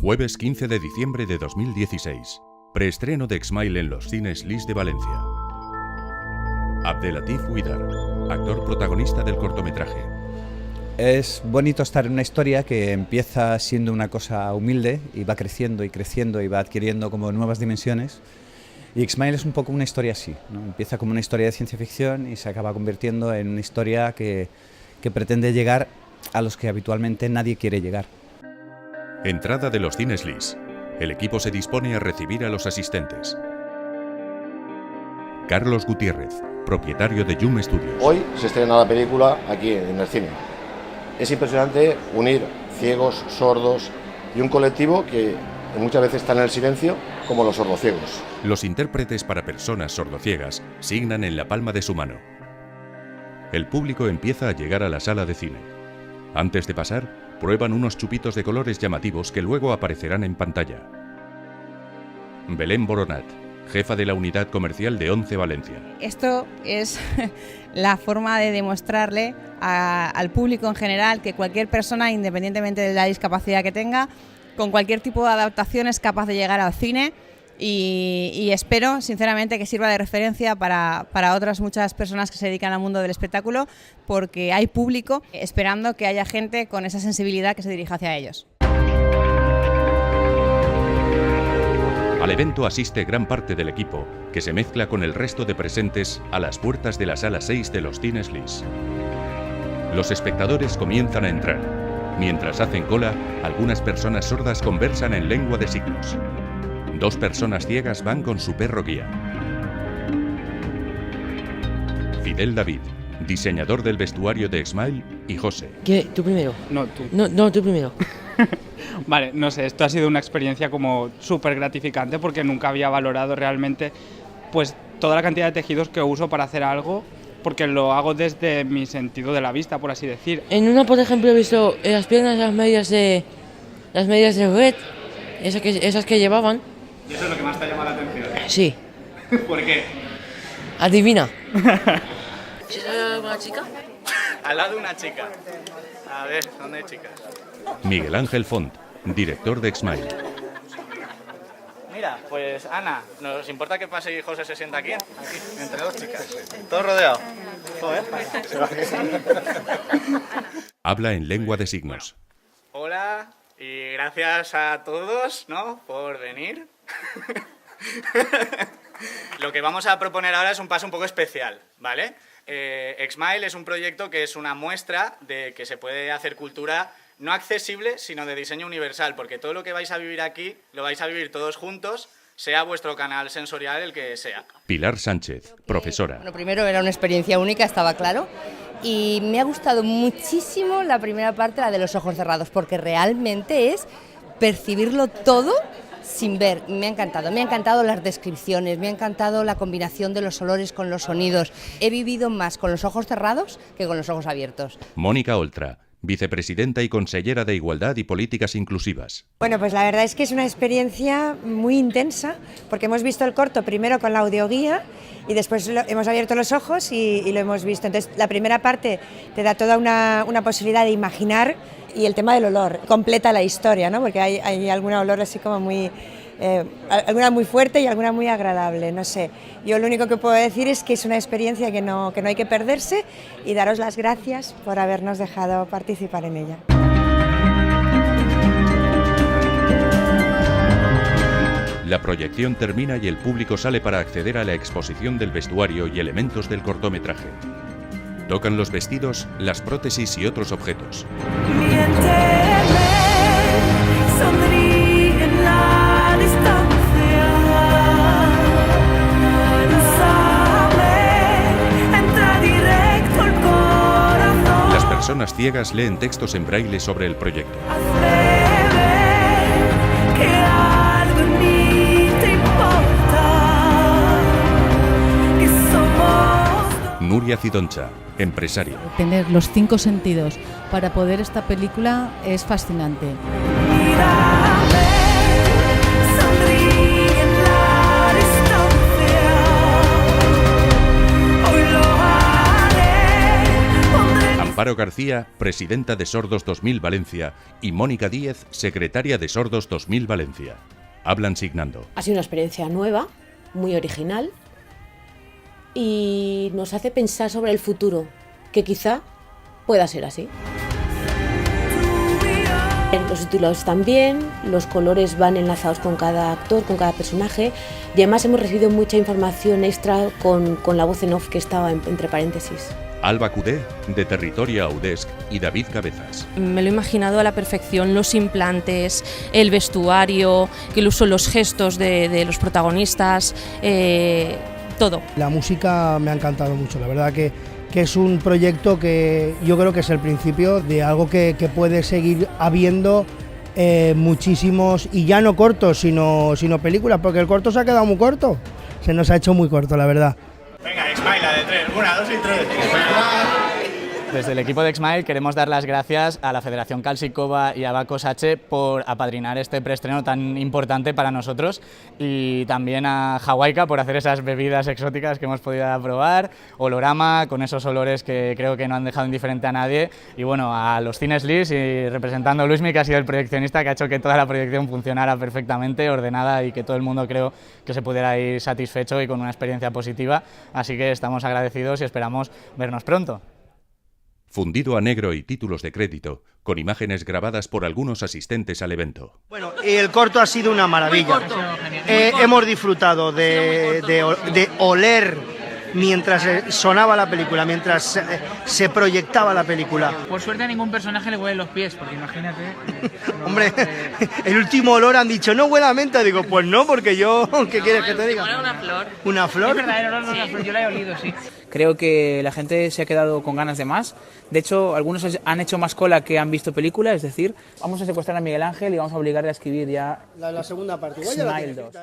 Jueves 15 de diciembre de 2016. Preestreno de Exmail en los cines Lis de Valencia. Abdelatif Huidar, actor protagonista del cortometraje. Es bonito estar en una historia que empieza siendo una cosa humilde y va creciendo y creciendo y va adquiriendo como nuevas dimensiones. Y Exmail es un poco una historia así, ¿no? Empieza como una historia de ciencia ficción y se acaba convirtiendo en una historia que pretende llegar a los que habitualmente nadie quiere llegar. Entrada de los cines Lis. El equipo se dispone a recibir a los asistentes. Carlos Gutiérrez, propietario de Yum Studios. Hoy se estrena la película aquí en el cine. Es impresionante unir ciegos, sordos y un colectivo que muchas veces está en el silencio, como los sordociegos. Los intérpretes para personas sordociegas signan en la palma de su mano. El público empieza a llegar a la sala de cine. Antes de pasar, prueban unos chupitos de colores llamativos que luego aparecerán en pantalla. Belén Boronat, jefa de la unidad comercial de Once Valencia. Esto es la forma de demostrarle al público en general que cualquier persona, independientemente de la discapacidad que tenga, con cualquier tipo de adaptación es capaz de llegar al cine y espero sinceramente que sirva de referencia para otras muchas personas que se dedican al mundo del espectáculo, porque hay público esperando que haya gente con esa sensibilidad que se dirija hacia ellos. Al evento asiste gran parte del equipo, que se mezcla con el resto de presentes a las puertas de la sala 6 de los cines Lis. Los espectadores comienzan a entrar. Mientras hacen cola, algunas personas sordas conversan en lengua de signos. Dos personas ciegas van con su perro guía. Fidel David, diseñador del vestuario de Exmail, y José. ¿Qué? ¿Tú primero? No, tú. No, tú primero. Vale, no sé, esto ha sido una experiencia como súper gratificante porque nunca había valorado realmente pues toda la cantidad de tejidos que uso para hacer algo, porque lo hago desde mi sentido de la vista, por así decir. En una, por ejemplo, he visto las piernas, las medias de red, esas que llevaban. ¿Y eso es lo que más te ha llamado la atención? Sí. ¿Por qué? Adivina. ¿Es una chica? Al lado de una chica. A ver, ¿dónde hay chicas? Miguel Ángel Font, director de Exmail. Mira, pues Ana, ¿nos importa que pase y José se sienta aquí? Aquí, entre dos chicas. Todo rodeado. Joder. Habla en lengua de signos. Hola y gracias a todos, ¿no?, por venir. Lo que vamos a proponer ahora es un paso un poco especial, ¿vale? Exmail es un proyecto que es una muestra de que se puede hacer cultura no accesible, sino de diseño universal, porque todo lo que vais a vivir aquí lo vais a vivir todos juntos, sea vuestro canal sensorial el que sea. Pilar Sánchez, profesora. Bueno, primero era una experiencia única, estaba claro, y me ha gustado muchísimo la primera parte, la de los ojos cerrados, porque realmente es percibirlo todo sin ver. Me ha encantado las descripciones, me ha encantado la combinación de los olores con los sonidos. He vivido más con los ojos cerrados que con los ojos abiertos. Mónica Oltra, vicepresidenta y consellera de Igualdad y Políticas Inclusivas. Bueno, pues la verdad es que es una experiencia muy intensa, porque hemos visto el corto primero con la audioguía y después hemos abierto los ojos y lo hemos visto. Entonces, la primera parte te da toda una posibilidad de imaginar, y el tema del olor completa la historia, ¿no? Porque hay alguna olor así como muy... alguna muy fuerte y alguna muy agradable, no sé. Yo lo único que puedo decir es que es una experiencia que no hay que perderse, y daros las gracias por habernos dejado participar en ella. La proyección termina y el público sale para acceder a la exposición del vestuario y elementos del cortometraje. Tocan los vestidos, las prótesis y otros objetos. Las personas ciegas leen textos en braille sobre el proyecto. Nuria Cidoncha, empresaria. Tener los 5 sentidos para poder esta película es fascinante. Amparo García, presidenta de Sordos 2000 Valencia, y Mónica Díez, secretaria de Sordos 2000 Valencia. Hablan signando. Ha sido una experiencia nueva, muy original, y nos hace pensar sobre el futuro, que quizá pueda ser así. Los subtítulos están bien, los colores van enlazados con cada actor, con cada personaje, y además hemos recibido mucha información extra con la voz en off que estaba entre paréntesis. Alba Cudé, de Territoria Audesc, y David Cabezas. Me lo he imaginado a la perfección, los implantes, el vestuario, incluso los gestos de los protagonistas, todo. La música me ha encantado mucho, la verdad que es un proyecto que yo creo que es el principio de algo que puede seguir habiendo muchísimos, y ya no cortos, sino películas, porque el corto se ha quedado muy corto, se nos ha hecho muy corto, la verdad. Venga, X-Mile, la de 3, 1, 2 y 3. Desde el equipo de X-Mile queremos dar las gracias a la Federación Kalsikova y a Bacos H por apadrinar este preestreno tan importante para nosotros, y también a Hawaiika por hacer esas bebidas exóticas que hemos podido probar, Olorama con esos olores que creo que no han dejado indiferente a nadie, y bueno, a los Cines Lis, y representando a Luismi, que ha sido el proyeccionista que ha hecho que toda la proyección funcionara perfectamente, ordenada, y que todo el mundo creo que se pudiera ir satisfecho y con una experiencia positiva, así que estamos agradecidos y esperamos vernos pronto. Fundido a negro y títulos de crédito, con imágenes grabadas por algunos asistentes al evento. Bueno, el corto ha sido una maravilla. Hemos disfrutado de oler mientras sonaba la película, mientras se proyectaba la película. Por suerte a ningún personaje le huelen los pies, porque imagínate... Hombre, el último olor han dicho, no huele a menta, digo, pues no, porque yo, ¿qué quieres que te diga? Una flor. ¿Una flor? Es verdad, el olor no es una flor, yo la he olido, sí. Creo que la gente se ha quedado con ganas de más. De hecho, algunos han hecho más cola que han visto película, es decir, vamos a secuestrar a Miguel Ángel y vamos a obligarle a escribir ya... La segunda parte. X-Mile 2.